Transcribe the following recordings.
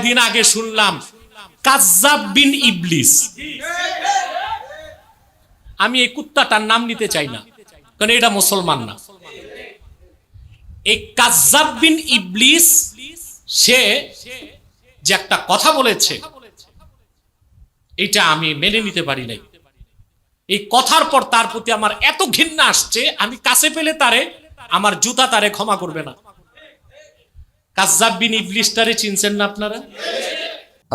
কয়দিন আগে শুনলাম কাজ্জাব বিন ইবলিস। আমি এই কুত্তাটার নাম নিতে চাই না, কারণ এটা মুসলমান না। এই কাজ্জাব বিন ইবলিস সে যে একটা কথা বলেছে, এটা আমি মেনে নিতে পারি নাই। এই কথার পর তার প্রতি আমার এত ঘৃণা আসছে, আমি কাছে পেলে তারে, আমার জুতা তারে ক্ষমা করবে না। কাজ্জাব বিন ইবলিসটারে চিনছেন না আপনারা?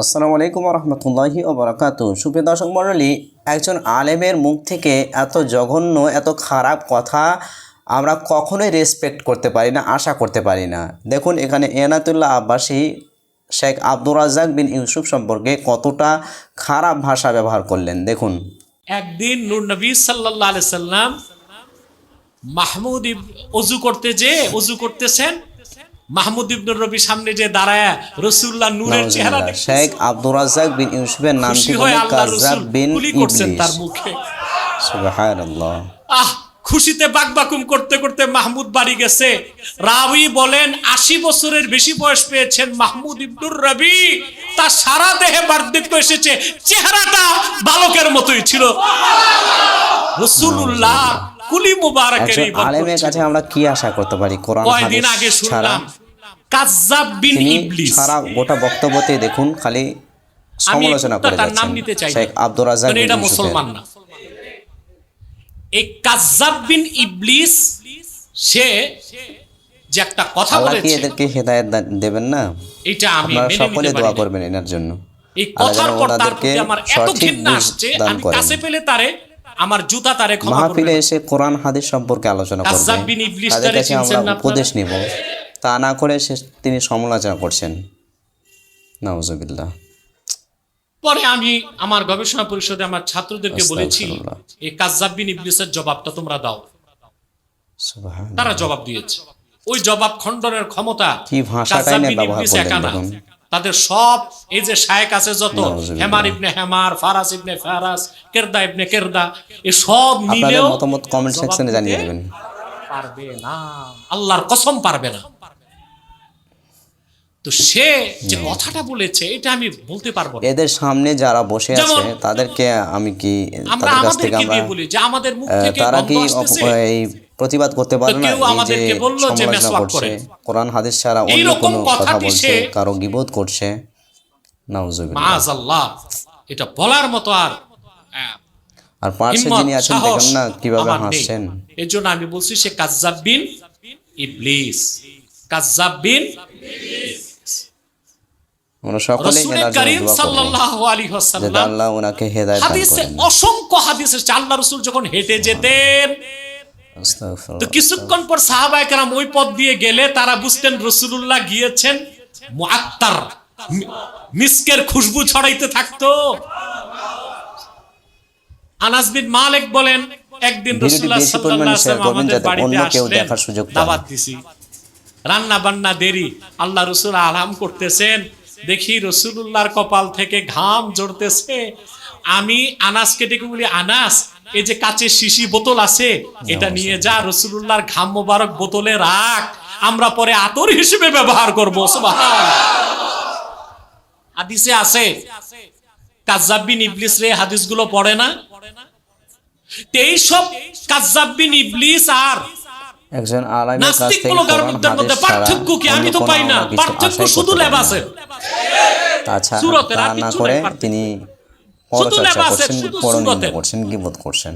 আসসালামু আলাইকুম ওয়া রাহমাতুল্লাহি ওয়া বারাকাতুহু। সুপ্রিয় দর্শক মণ্ডলী, একজন আলেমের মুখ থেকে এত জঘন্য, এত খারাপ কথা আমরা কখনোই রেসপেক্ট করতে পারি না, আশা করতে পারি না। দেখুন এখানে এনায়েতুল্লাহ আব্বাসী শেখ আব্দুর রাজ্জাক বিন ইউসুফ সম্পর্কে কতটা খারাপ ভাষা ব্যবহার করলেন দেখুন। একদিন নূর নবী সাল্লাল্লাহু আলাইহি সাল্লাম মাহমুদ ওযু করতেছেন, মাহমুদ ইবনে রবি সামনে যে দাঁড়ায় রাসূলুল্লাহ নূরের চেহারা দেখে শেখ আব্দুর রাজ্জাক বিন ইউসুফের নামটি হলো কাজ্জাব বিন ইবলিস। তার মুখে সুবহানাল্লাহ। খুশিতে বাকবাকুম করতে করতে মাহমুদ বাড়ি গেছে। রাবি বলেন 80 বছরের বেশি বয়স পেয়েছেন মাহমুদ ইবনুর রবি, তার সারা দেহে বার্ধক্য এসেছে, চেহারাটা বালকের মতোই ছিল। রাসূলুল্লাহ কুলি মুবারাকের আলেমের কাছে আমরা কি আশা করতে পারি? কোরআন কয়দিন আগে শুনলাম কাজ্জাব বিন ইবলিস, সারা গোটা বক্তব্যতে দেখুন খালি সমালোচনা করে যাচ্ছেন শেখ আব্দুর রাজ্জাক বিন এটা মুসলমান না। এই কাজ্জাব বিন ইবলিস সে যে একটা কথা বলেছে, আল্লাহ কি এদেরকে হেদায়েত দেবেন না? এটা আমি আপনারা সকলে দোয়া করবেন এনার জন্য। এই কথার পর তার প্রতি আমার এত ঘৃণা আসছে, আমি কাছে পেলে তারে, আমার জুতা তারে ক্ষমা করবে না। মাহফিলে এসে কোরআন হাদিস সম্পর্কে আলোচনা করবে, কাজ্জাব বিন ইবলিস তাদের তারে কাছে চিনছেন আমরা না? উপদেশ নিব, তা না করে তিনি সমালোচনা করছেন। নাউজুবিল্লাহ। পরে আমি আমার গবেষণা পরিষদে আমার ছাত্রদেরকে বলেছি, এই কাজ্জাব বিন ইবলিসের জবাবটা তোমরা দাও। তারা জবাব দিয়েছে। ওই জবাব খণ্ডনের ক্ষমতা কি ভাষাটাই না ব্যবহার করলেন দেখুন। তাদের সব এই যে শায়েখ আছে যত, হেমার ইবনে হেমার, ফারাস ইবনে ফারাস, কেরদা ইবনে কেরদা, এই সব মিলেও মতামত কমেন্ট সেকশনে জানিয়ে দেবেন। পারবে না, আল্লাহর কসম পারবে না। তো সে যে কথাটা বলেছে এটা আমি বলতে পারবো না। এদের সামনে যারা বসে আছে তাদেরকে আমি কি তাদের কাছ থেকে আমরা বলি যে আমাদের মুখ থেকে তারা কি গন্ধ আসতেছে, এই প্রতিবাদ করতে পারে না? কেউ আমাদেরকে বলল যে মেসওয়াক করে, কোরআন হাদিস ছাড়া অন্য কোনো কথা বলছে, কারো গীবত করছে। নাউজুবিল্লাহ, মাআযাল্লাহ। এটা বলার মতো আর পাশে যিনি আছেন দেখেন না কিভাবে হাসছেন। এজন্য আমি বলছি সে কাজ্জাব বিন ইবলিস, কাজ্জাব বিন ইবলিস। আমরা সকলেই এনার জন্য দোয়া করি, সাল্লাল্লাহু আলাইহি ওয়াসাল্লাম যে আল্লাহ ওনাকে হেদায়েত দান করেন। হাদিসে অসংখ্য হাদিস আছে, আল্লাহ রাসূল যখন হেঁটে যেতেন তো কিছুক্ষণ পর সাহাবায়ে কেরাম ওই পথ দিয়ে গেলে তারা বুঝতেন রাসূলুল্লাহ গিয়েছেন, মুআত্তার মিসকের খুশবু ছড়াইতে থাকতো। আনাস বিন মালিক বলেন একদিন রাসূলুল্লাহ সাল্লাল্লাহু আলাইহি ওয়াসাল্লাম আমাদের বাড়িতে আসলেন, দাওয়াত দিছি, রান্না বান্না দেরি, আল্লাহ রাসূল আরাম করতেছেন, দেখি রাসূলুল্লাহর কপাল থেকে ঘাম ঝরতেছে। আমি আনাসকে ডেকে বলি, আনাস এই যে কাচের শিশি বোতল আছে এটা নিয়ে যা, রাসূলুল্লাহর ঘাম মোবারক বোতলে রাখ, আমরা পরে আতর হিসেবে ব্যবহার করব। সুবহানাল্লাহ। হাদিসে আছে কাজ্জাব বিন ইবলিস রে হাদিসগুলো পড়ে না। এই সব কাজ্জাব বিন ইবলিস আর একজন আলেমের কাছ নাস্তিক থেকে লোকের মধ্যে পার্থক্য কি? আমি তো পাই না। পার্থক্য শুধু লেবাসের, তাছাড়া তা না করে তিনি পরচর্চা করছেন, পরনিন্দা করছেন, গীবত করছেন।